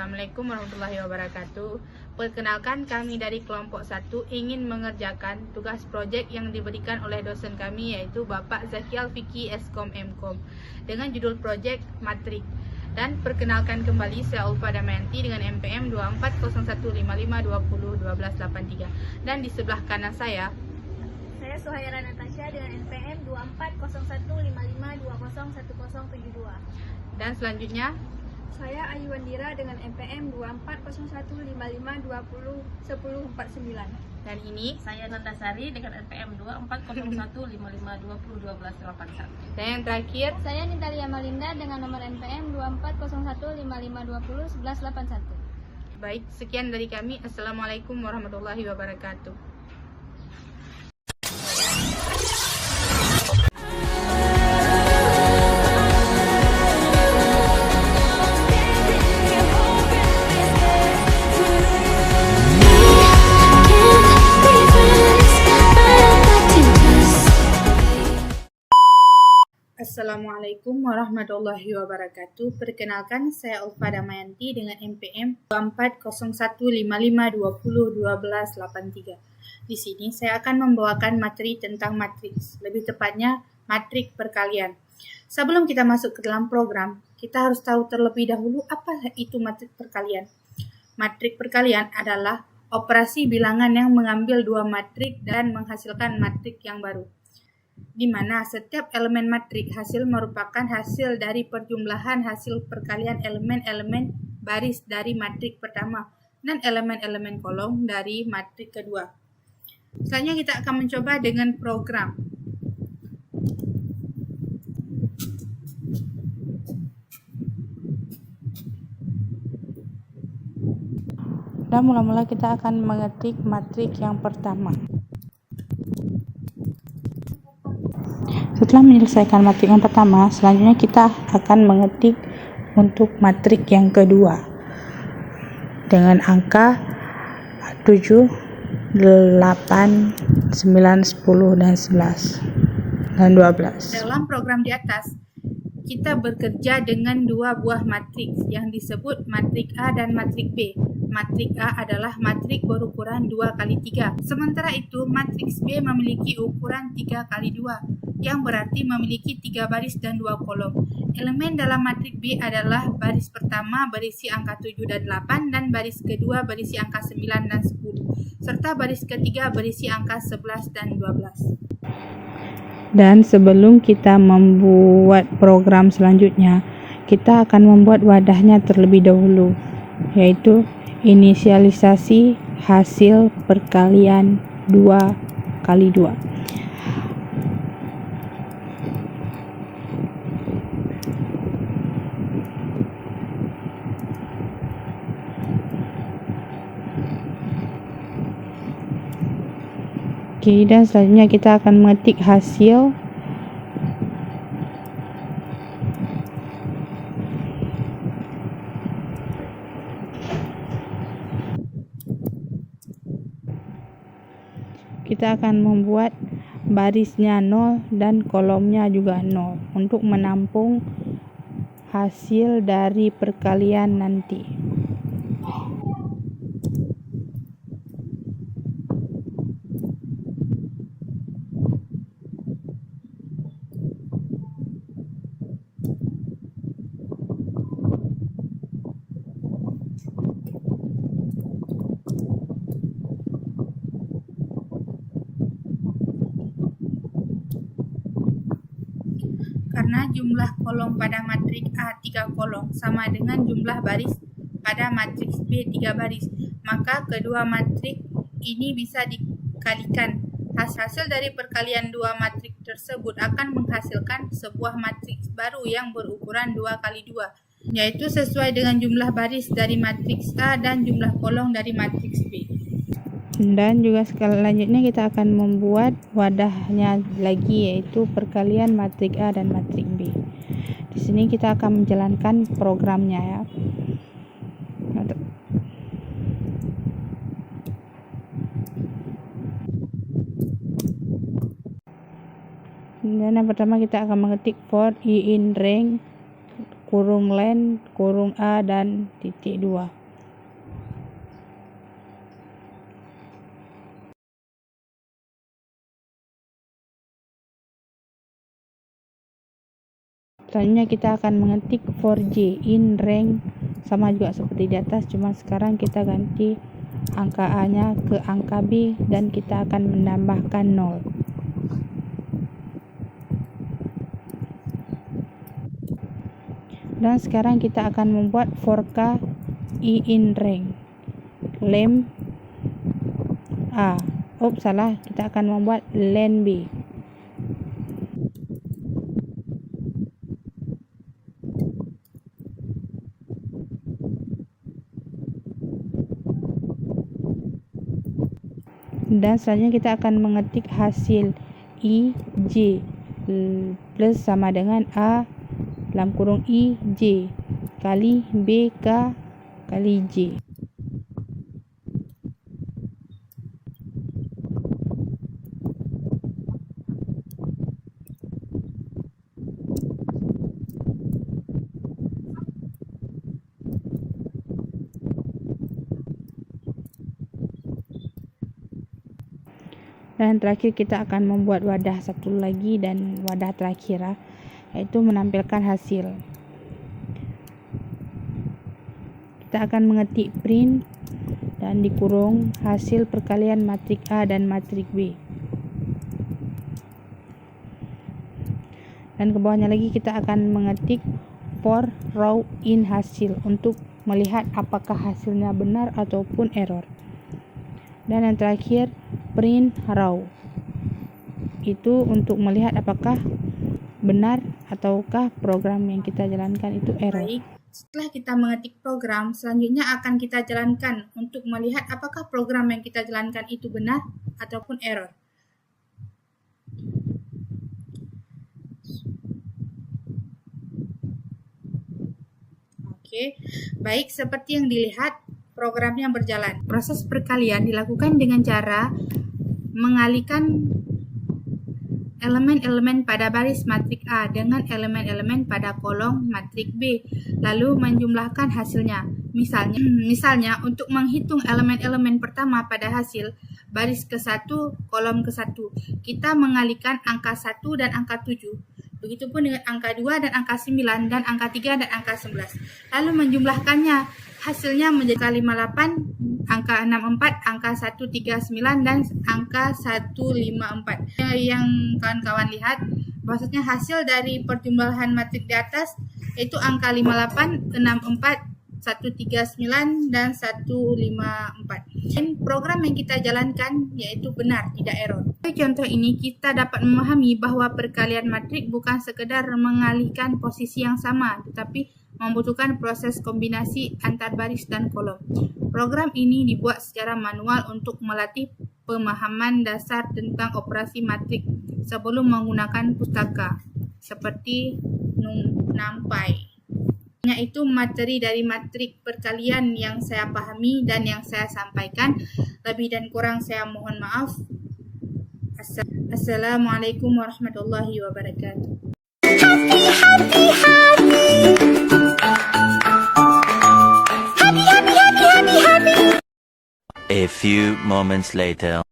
Assalamualaikum warahmatullahi wabarakatuh. Perkenalkan, kami dari kelompok 1 ingin mengerjakan tugas projek yang diberikan oleh dosen kami, yaitu Bapak Zakial Fikri Eskom Mkom, dengan judul projek Matrik. Dan perkenalkan kembali, saya Ulfa Damayanti dengan MPM 240155201283. Dan di sebelah kanan saya Suhaira Natasha dengan NPM 240155201072. Dan selanjutnya Saya Ayu Wandira dengan NPM 240155201049. Dan ini Saya Nandasari dengan NPM 240155201281. dan yang terakhir. Saya Nitalia Malinda dengan nomor NPM 240155201181. Baik, sekian dari kami. Assalamualaikum warahmatullahi wabarakatuh. Assalamualaikum warahmatullahi wabarakatuh. Perkenalkan, saya Ulfa Damayanti dengan MPM 240155201283. Di sini saya akan membawakan materi tentang matriks, lebih tepatnya matrik perkalian. Sebelum kita masuk ke dalam program, kita harus tahu terlebih dahulu apa itu matrik perkalian. Matrik perkalian adalah operasi bilangan yang mengambil dua matrik dan menghasilkan matrik yang baru, di mana setiap elemen matrik hasil merupakan hasil dari perjumlahan hasil perkalian elemen-elemen baris dari matrik pertama dan elemen-elemen kolom dari matrik kedua. Selanjutnya kita akan mencoba dengan program. Dan mula-mula kita akan mengetik matrik yang pertama. Setelah menyelesaikan matrik yang pertama, selanjutnya kita akan mengetik untuk matrik yang kedua dengan angka 7, 8, 9, 10, dan 11, dan 12. Dalam program di atas, kita bekerja dengan dua buah matriks yang disebut matrik A dan matrik B. Matrik A adalah matrik berukuran 2 kali 3. Sementara itu, matriks B memiliki ukuran 3 kali 2, yang berarti memiliki 3 baris dan 2 kolom. Elemen dalam matrik B adalah baris pertama berisi angka 7 dan 8, dan baris kedua berisi angka 9 dan 10, serta baris ketiga berisi angka 11 dan 12. Dan sebelum kita membuat program selanjutnya, kita akan membuat wadahnya terlebih dahulu, yaitu inisialisasi hasil perkalian 2 kali 2. Oke, dan selanjutnya kita akan mengetik hasil kita akan membuat barisnya 0 dan kolomnya juga 0 untuk menampung hasil dari perkalian nanti. Karena jumlah kolom pada matrik A 3 kolom sama dengan jumlah baris pada matriks B 3 baris, maka kedua matrik ini bisa dikalikan. Hasil dari perkalian dua matrik tersebut akan menghasilkan sebuah matriks baru yang berukuran 2 kali 2, yaitu sesuai dengan jumlah baris dari matriks A dan jumlah kolom dari matriks B. Dan juga selanjutnya kita akan membuat wadahnya lagi, yaitu perkalian matrik A dan matrik B. Di sini kita akan menjalankan programnya ya. Dan yang pertama kita akan mengetik for i in rank kurung len, kurung A, dan titik 2. Selanjutnya kita akan mengetik 4J in rank, sama juga seperti di atas, cuma sekarang kita ganti angka A nya ke angka B dan kita akan menambahkan 0. Dan sekarang kita akan membuat 4K I in rank lem A. Salah, kita akan membuat len B. Dan selanjutnya kita akan mengetik hasil IJ plus sama dengan A dalam kurung IJ kali BK kali J. Dan terakhir kita akan membuat wadah satu lagi dan wadah terakhir, yaitu menampilkan hasil. Kita akan mengetik print dan dikurung hasil perkalian matrik A dan matrik B. Dan ke bawahnya lagi kita akan mengetik for row in hasil untuk melihat apakah hasilnya benar ataupun error. Dan yang terakhir print row, itu untuk melihat apakah benar ataukah program yang kita jalankan itu error. Baik, setelah kita mengetik program, selanjutnya akan kita jalankan untuk melihat apakah program yang kita jalankan itu benar ataupun error. Oke, baik, seperti yang dilihat programnya berjalan. Proses perkalian dilakukan dengan cara mengalihkan elemen-elemen pada baris matrik A dengan elemen-elemen pada kolom matrik B, lalu menjumlahkan hasilnya. Misalnya untuk menghitung elemen-elemen pertama pada hasil baris ke-1, kolom ke-1, kita mengalihkan angka 1 dan angka 7. Begitupun dengan angka 2 dan angka 9 dan angka 3 dan angka 11. Lalu menjumlahkannya, hasilnya menjadi angka 58, angka 64, angka 139 dan angka 154. Yang kawan-kawan lihat, maksudnya hasil dari perjumlahan matrik di atas yaitu angka 58, 64, 139 dan 154. Dan program yang kita jalankan yaitu benar, tidak error. Dari contoh ini kita dapat memahami bahwa perkalian matrik bukan sekedar mengalihkan posisi yang sama, tetapi membutuhkan proses kombinasi antar baris dan kolom. Program ini dibuat secara manual untuk melatih pemahaman dasar tentang operasi matrik sebelum menggunakan pustaka seperti NumPy. Itu materi dari matrik perkalian yang saya pahami dan yang saya sampaikan. Lebih dan kurang saya mohon maaf. Assalamualaikum warahmatullahi wabarakatuh. A few moments later.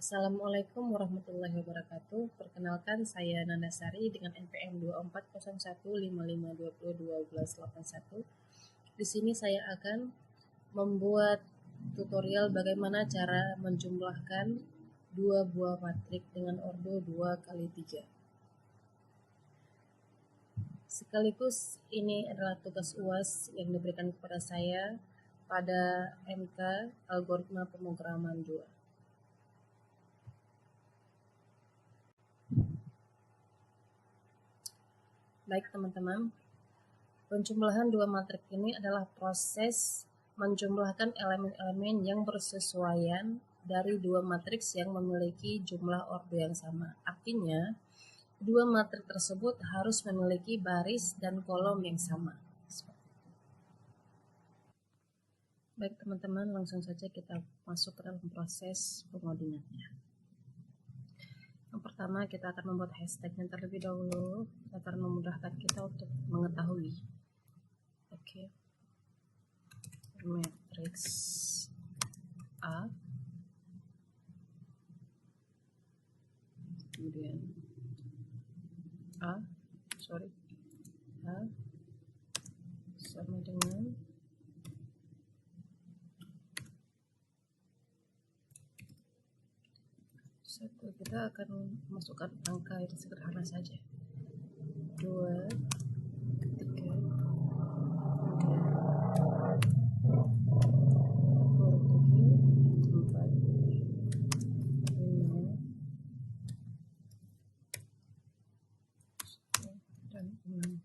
Assalamualaikum warahmatullahi wabarakatuh. Perkenalkan, saya Nandasari dengan NPM 240155201281. Di sini saya akan membuat tutorial bagaimana cara menjumlahkan dua buah matrik dengan ordo 2x3. Sekaligus ini adalah tugas UAS yang diberikan kepada saya pada MK Algoritma Pemrograman 2. Baik teman-teman, penjumlahan dua matrik ini adalah proses menjumlahkan elemen-elemen yang bersesuaian dari dua matriks yang memiliki jumlah ordo yang sama. Artinya, Dua matrik tersebut harus memiliki baris dan kolom yang sama. Baik teman-teman, langsung saja kita masuk ke dalam proses pengodingannya. Yang pertama, kita akan membuat hashtagnya terlebih dahulu agar memudahkan kita untuk mengetahui. Oke. Matriks A, kemudian A sama dengan satu. Kita akan masukkan angka yang sederhana saja, 2, 3, kemudian 4, 5, dan 6.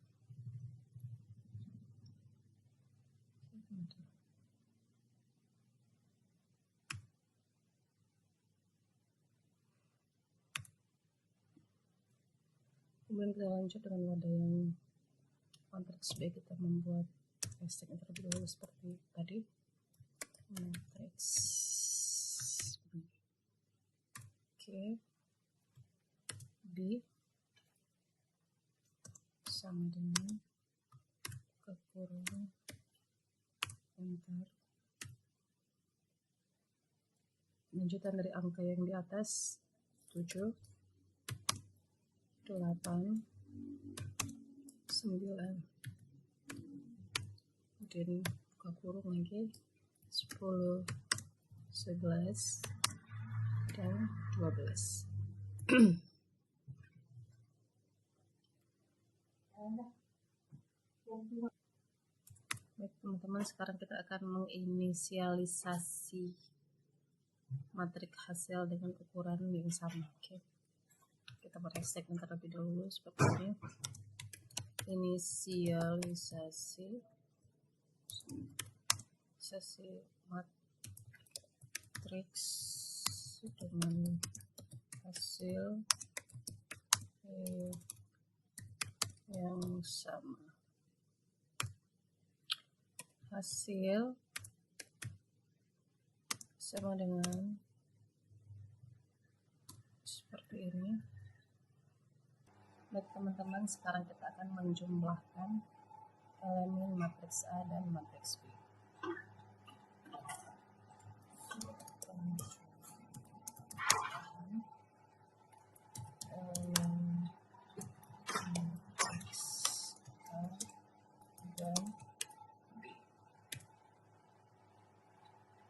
Kemudian kita lanjut dengan wadah yang matriks B. Kita membuat hashtag terlebih dahulu seperti tadi, matriks B. Oke, B sama dengan kurung enter. Lanjutan dari angka yang di atas, 7, 8, 9, kemudian buka kurung lagi, 10, 11, dan 12. Baik teman-teman, sekarang kita akan menginisialisasi matrik hasil dengan ukuran yang sama. Oke. Kita buat hashtag terlebih dahulu seperti ini. Inisialisasi matriks dengan hasil yang sama. Hasil sama dengan seperti ini. Baik teman-teman, sekarang kita akan menjumlahkan elemen matriks A dan matriks B. Elemen matriks A dan B.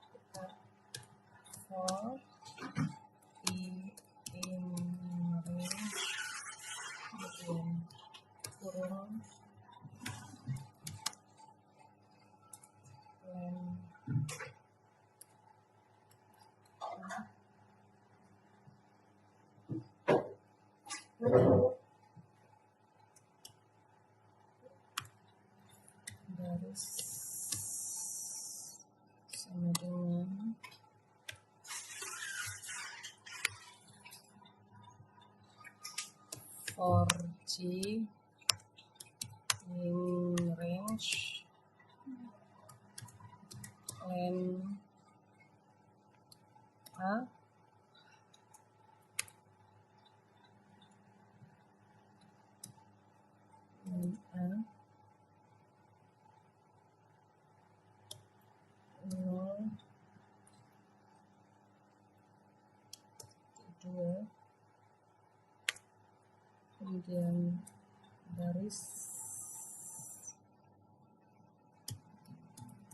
Kita for in range kemudian kurung baris sama dengan for G in range len A len A 0, 2, kemudian baris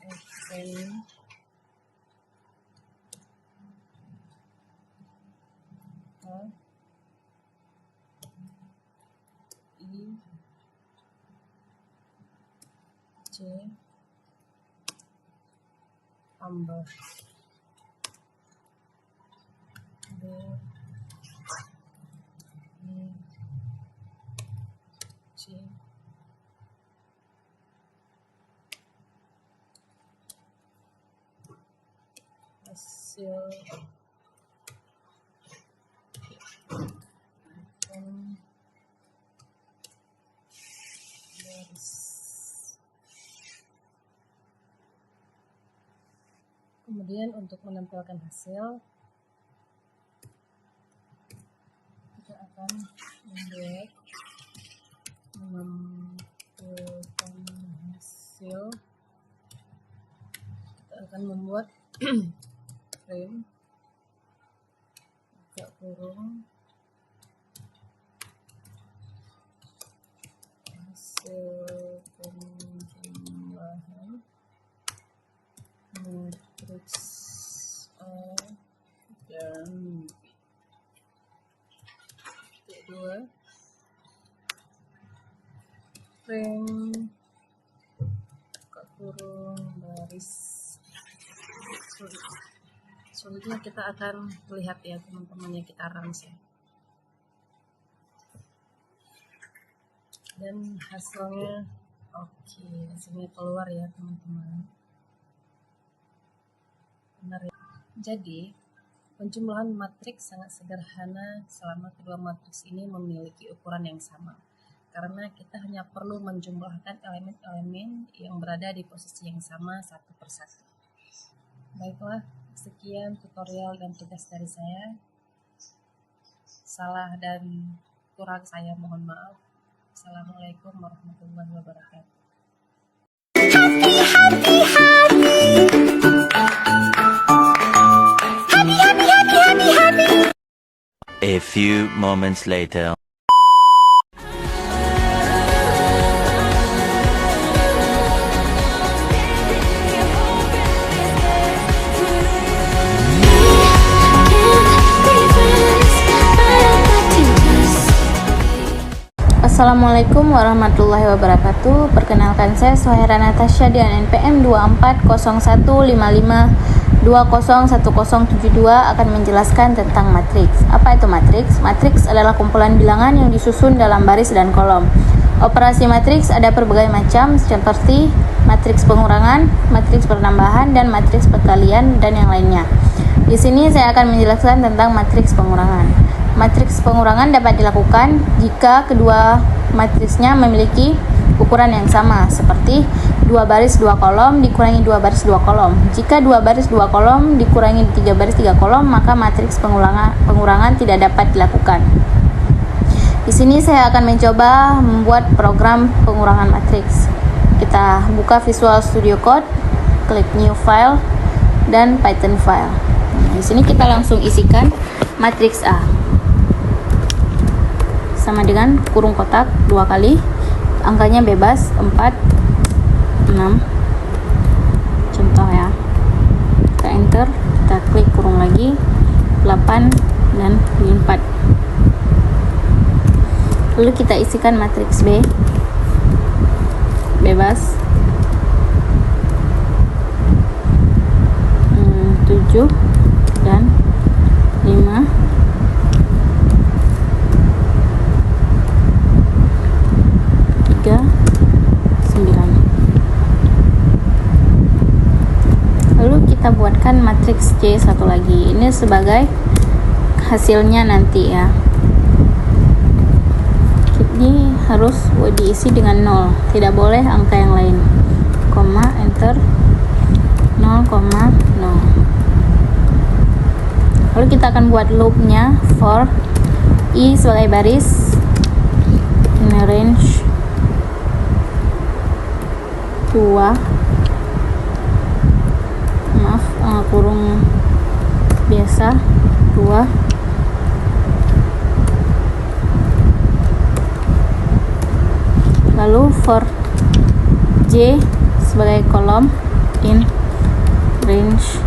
FN A I C tambah B I C hasil Kemudian untuk menampilkan hasil, kita akan membuat frame buka kurung hasil penjumlahan matriks A dan B. 2 frame buka kurung baris. Selanjutnya kita akan melihat ya teman-teman, yang kita rangsa dan hasilnya. Oke, hasilnya keluar ya teman-teman. Benar ya. Jadi penjumlahan matriks sangat sederhana selama kedua matriks ini memiliki ukuran yang sama, karena kita hanya perlu menjumlahkan elemen-elemen yang berada di posisi yang sama satu persatu. Baiklah, sekian tutorial dan tugas dari saya. Salah dan kurang saya mohon maaf. Assalamualaikum warahmatullahi wabarakatuh. A few moments later. Assalamualaikum warahmatullahi wabarakatuh. Perkenalkan, saya Sohaira Natasha dengan NPM 240155201072 akan menjelaskan tentang matriks. Apa itu matriks? Matriks adalah kumpulan bilangan yang disusun dalam baris dan kolom. Operasi matriks ada berbagai macam, seperti matriks pengurangan, matriks penambahan, dan matriks perkalian, dan yang lainnya. Di sini saya akan menjelaskan tentang matriks pengurangan. Matriks pengurangan dapat dilakukan jika kedua matriksnya memiliki ukuran yang sama, seperti 2 baris 2 kolom dikurangi 2 baris 2 kolom. Jika 2 baris 2 kolom dikurangi 3 baris 3 kolom, maka matriks pengurangan tidak dapat dilakukan. Di sini saya akan mencoba membuat program pengurangan matriks. Kita buka Visual Studio Code, klik New File, dan Python File. Di sini kita langsung isikan matriks A. Sama dengan kurung kotak 2 kali, angkanya bebas 4, 6, contoh ya. Kita enter, kita klik kurung lagi 8 dan 4. Lalu kita isikan matriks B, bebas 7 dan 5, 3, 9. Lalu kita buatkan matriks C satu lagi. Ini sebagai hasilnya nanti ya. Ini harus diisi dengan 0, tidak boleh angka yang lain. Koma, enter, 0, 0. Lalu kita akan buat loopnya for I sebagai baris, in range 2, kurung biasa 2, lalu for J sebagai kolom in range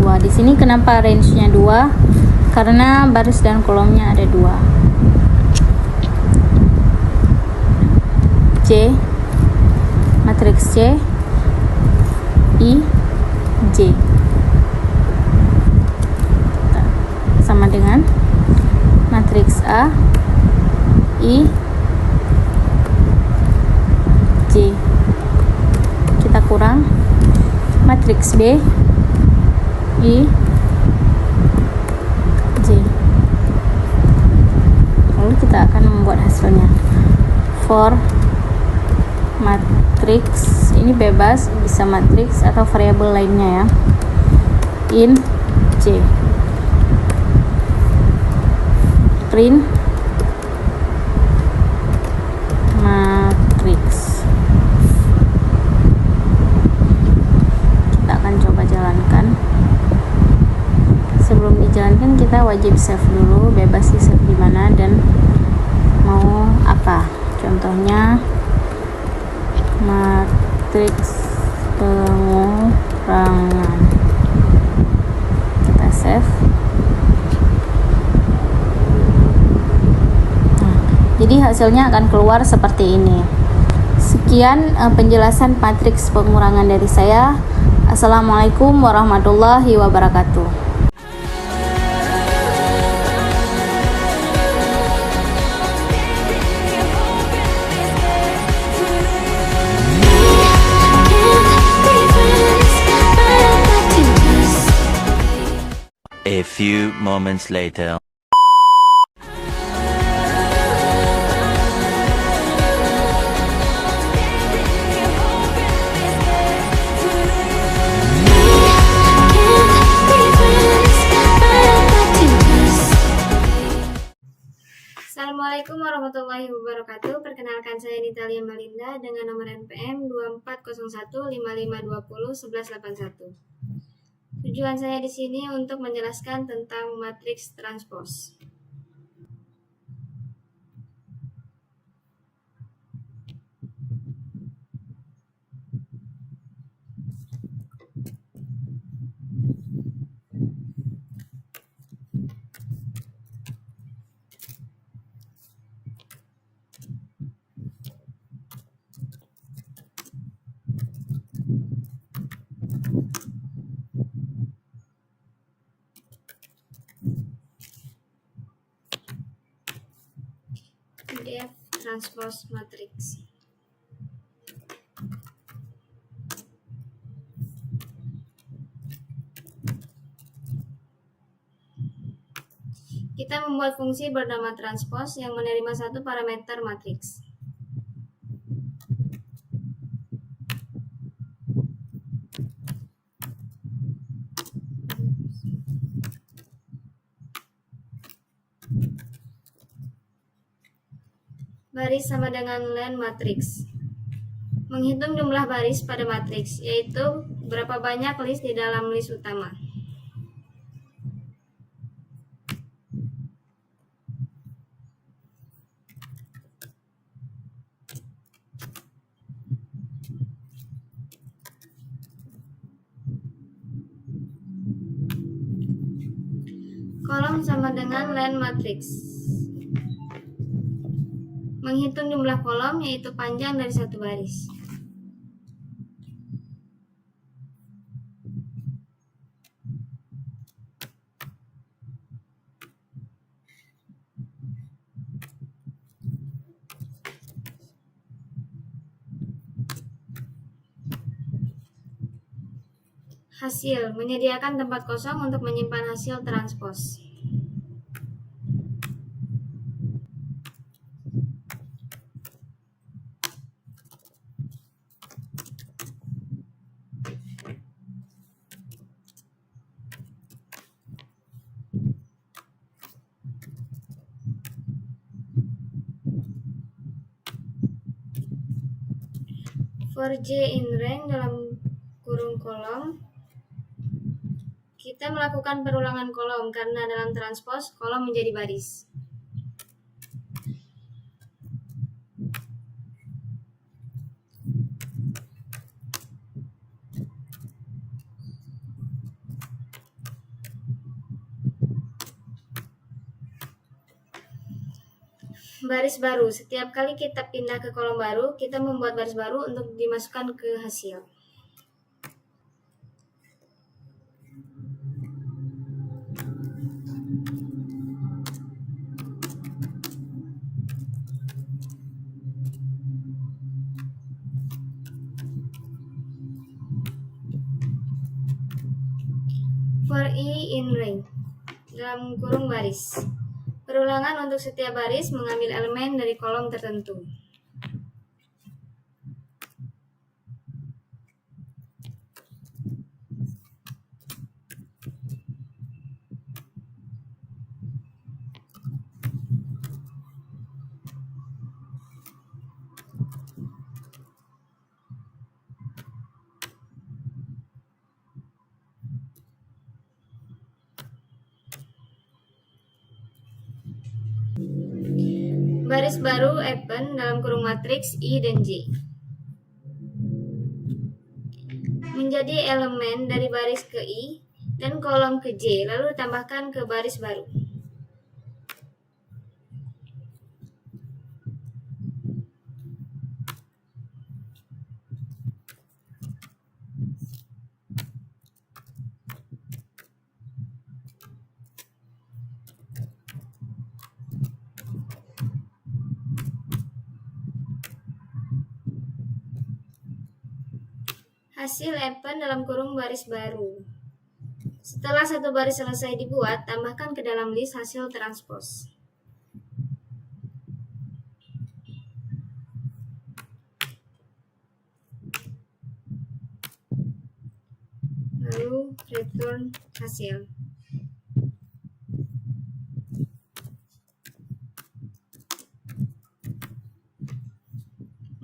2. Di sini kenapa range-nya 2? Karena baris dan kolomnya ada 2. C, matriks C, I, J sama dengan matriks A, I, J. Kita kurang matriks B, I, J. Lalu kita akan membuat hasilnya for matriks ini bebas, bisa matriks atau variabel lainnya ya. In C. Print matriks. Kita akan coba jalankan. Sebelum dijalankan kita wajib save dulu, bebas di save di mana dan mau apa. Contohnya matriks pengurangan. Kita save. Jadi hasilnya akan keluar seperti ini. Sekian penjelasan matriks pengurangan dari saya. Assalamualaikum warahmatullahi wabarakatuh. A few moments later. Assalamualaikum warahmatullahi wabarakatuh. Perkenalkan, saya Nitalia Malinda dengan nomor NPM 240155201181. Tujuan saya di sini untuk menjelaskan tentang matriks transpos. PDF transpose matrix. Kita membuat fungsi bernama transpose yang menerima satu parameter matriks. Baris sama dengan len matriks. Menghitung jumlah baris pada matriks, yaitu berapa banyak list di dalam list utama. Kolom sama dengan len matriks. Menghitung jumlah kolom, yaitu panjang dari satu baris. Hasil, menyediakan tempat kosong untuk menyimpan hasil transpos. For J in rank dalam kurung kolom, kita melakukan perulangan kolom karena dalam transpose kolom menjadi baris. Baris baru. Setiap kali kita pindah ke kolom baru, kita membuat baris baru untuk dimasukkan ke hasil. For I in rank dalam kurung baris. Perulangan untuk setiap baris mengambil elemen dari kolom tertentu. Baris baru append dalam kurung matriks I dan J menjadi elemen dari baris ke I dan kolom ke J, lalu ditambahkan ke baris baru. Hasil append dalam kurung baris baru. Setelah satu baris selesai dibuat, tambahkan ke dalam list hasil transpose. Lalu return hasil.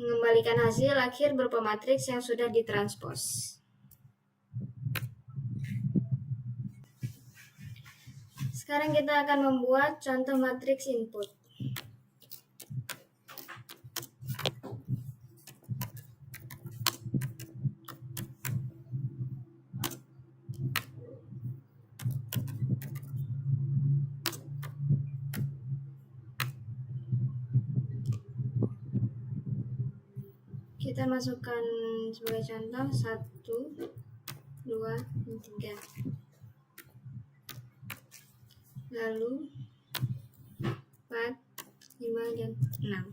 Mengembalikan hasil akhir berupa matriks yang sudah ditranspos. Sekarang kita akan membuat contoh matriks input. Kita masukkan sebagai contoh 1, 2, dan 3. Lalu 4, 5, dan 6.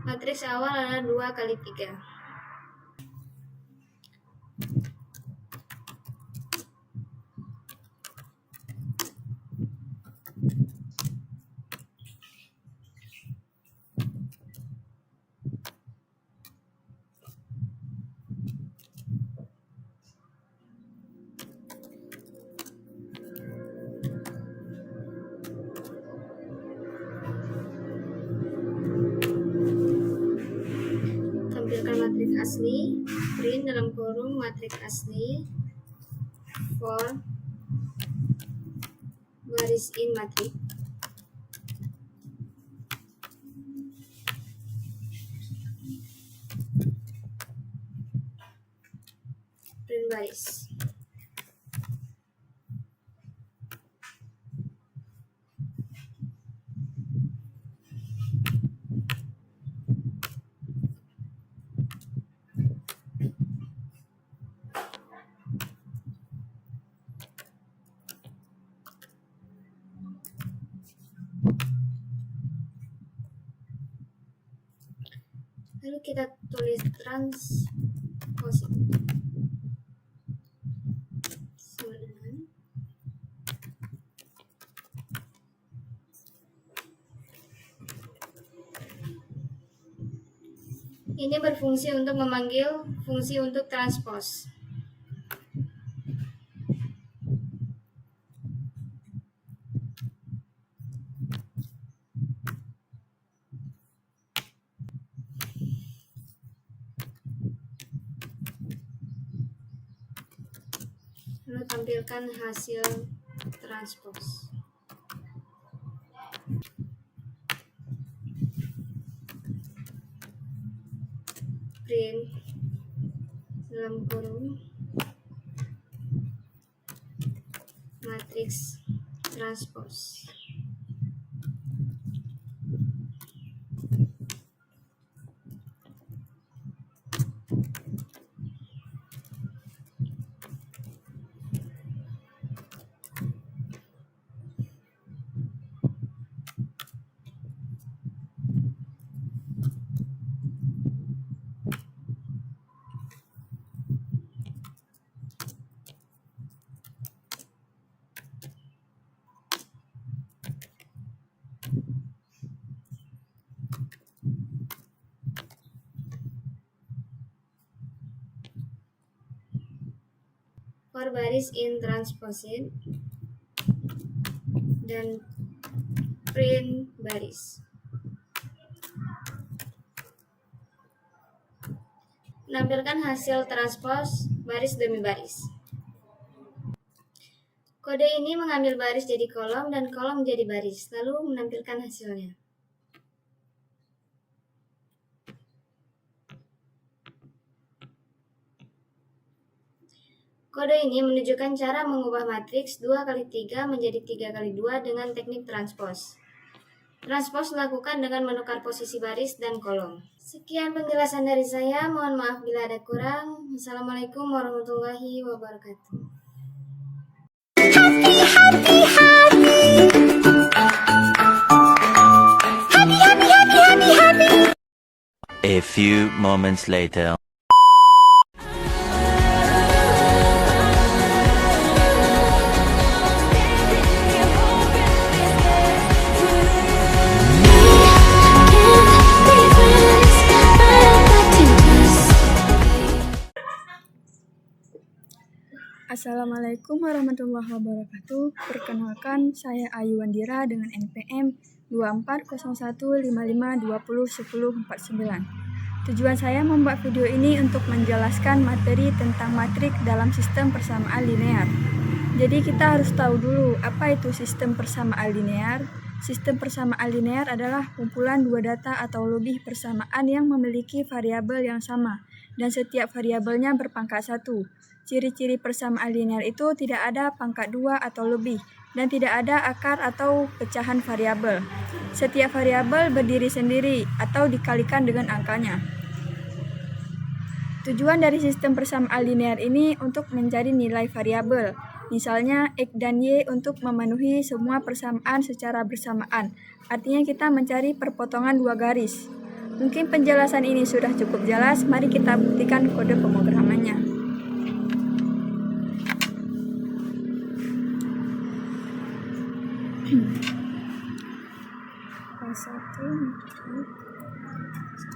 Matriks awal adalah 2 kali 3. Tampilkan matriks asli, print dalam kurung matriks asli for baris in matriks. Print baris. Lalu kita tulis transpose sama dengan ini berfungsi untuk memanggil fungsi untuk transpose. Lalu tampilkan hasil transpose. Print dalam kurung matriks transpose. For baris in transposed dan print baris. Menampilkan hasil transpose baris demi baris. Kode ini mengambil baris jadi kolom dan kolom jadi baris, lalu menampilkan hasilnya. Kode ini menunjukkan cara mengubah matriks 2x3 menjadi 3x2 dengan teknik transpose. Transpose dilakukan dengan menukar posisi baris dan kolom. Sekian penjelasan dari saya, mohon maaf bila ada kurang. Wassalamualaikum warahmatullahi wabarakatuh. A few moments later. Assalamualaikum warahmatullahi wabarakatuh. Perkenalkan, saya Ayu Wandira dengan NPM 240155201049. Tujuan saya membuat video ini untuk menjelaskan materi tentang matriks dalam sistem persamaan linear. Jadi kita harus tahu dulu apa itu sistem persamaan linear. Sistem persamaan linear adalah kumpulan dua data atau lebih persamaan yang memiliki variabel yang sama dan setiap variabelnya berpangkat 1. Ciri-ciri persamaan linear itu tidak ada pangkat 2 atau lebih, dan tidak ada akar atau pecahan variabel. Setiap variabel berdiri sendiri atau dikalikan dengan angkanya. Tujuan dari sistem persamaan linear ini untuk mencari nilai variabel, misalnya X dan Y untuk memenuhi semua persamaan secara bersamaan. Artinya kita mencari perpotongan dua garis. Mungkin penjelasan ini sudah cukup jelas, mari kita buktikan kode pemrogramannya.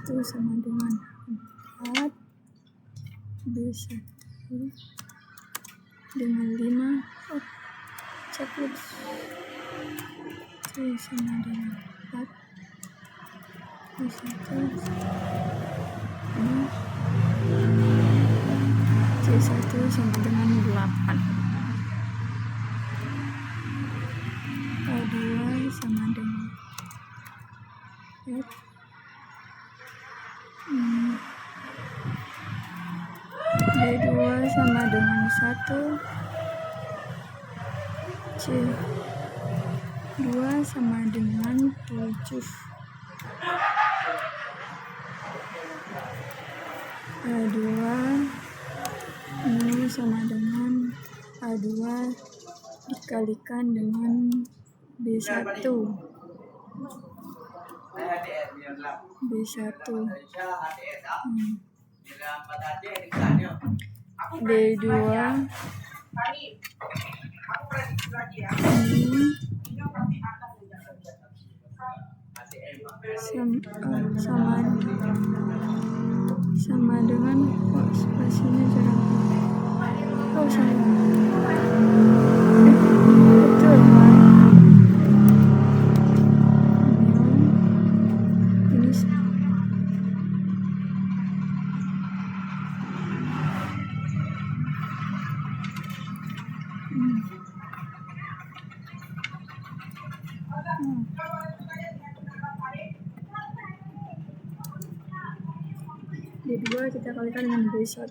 A1 sama dengan 4, B1 dengan 5, checklist, C sama dengan 4, B1 C1 sama dengan 8, K2 sama dengan 4, B2 sama dengan 1, C2 sama dengan 7, A2 ini sama dengan A2 dikalikan dengan B1, B2 sama dengan spasinya jarang sama betul kan? Ini B2 kita kalikan dengan B1,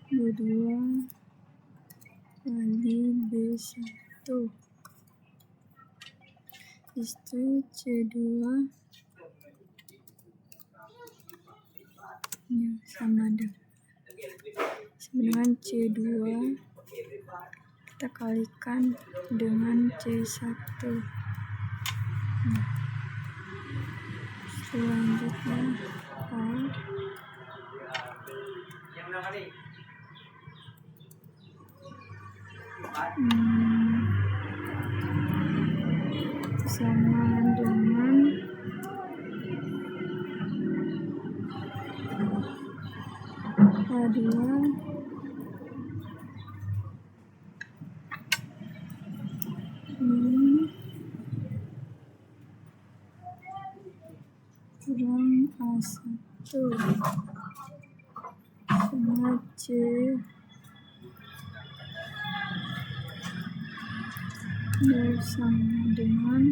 B2 kali B1 itu C2 ya, sama dengan C2 kita kalikan dengan C1. Selanjutnya sama dengan A2 kurang A1 sama pertama C bersama dengan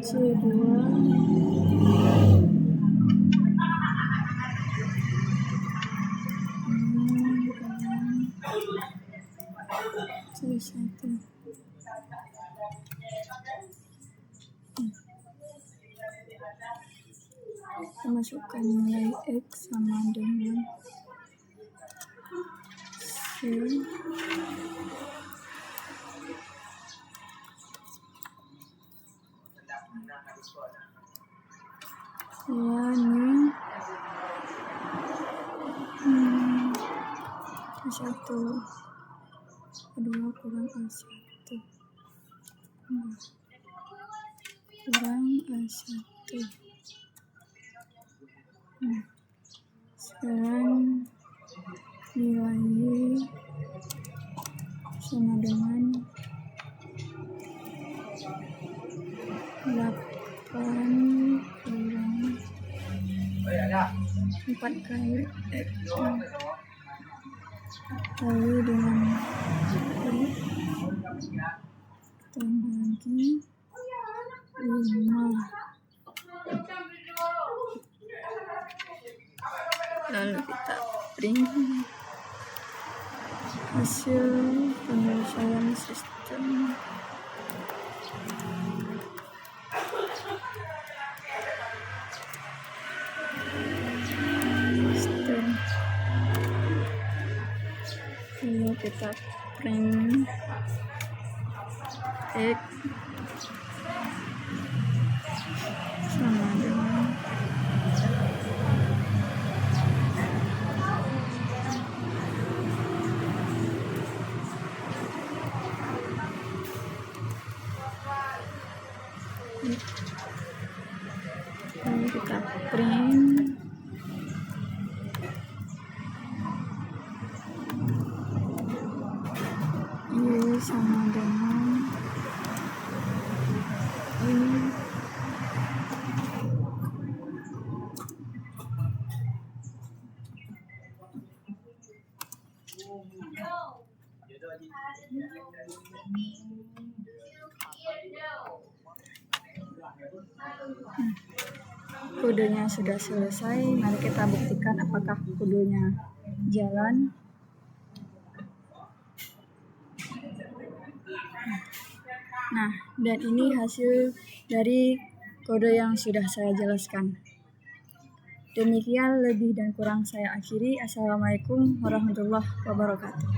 C2 C1. Kita masukkan nilai X sama dengan C A1 kedua kurang A1 kurang A1. Sekarang nilai Y sama dengan 8 kurang 4 kali X lalu dengan tambah lagi 5 lalu kita print hasil penyelesaian sistem. Lalu kita print X sama dengan lalu kita print Y sama dengan Y kodenya sudah selesai. Mari kita buktikan apakah kodenya jalan. Nah, dan ini hasil dari kode yang sudah saya jelaskan. Demikian lebih dan kurang saya akhiri. Assalamualaikum warahmatullahi wabarakatuh.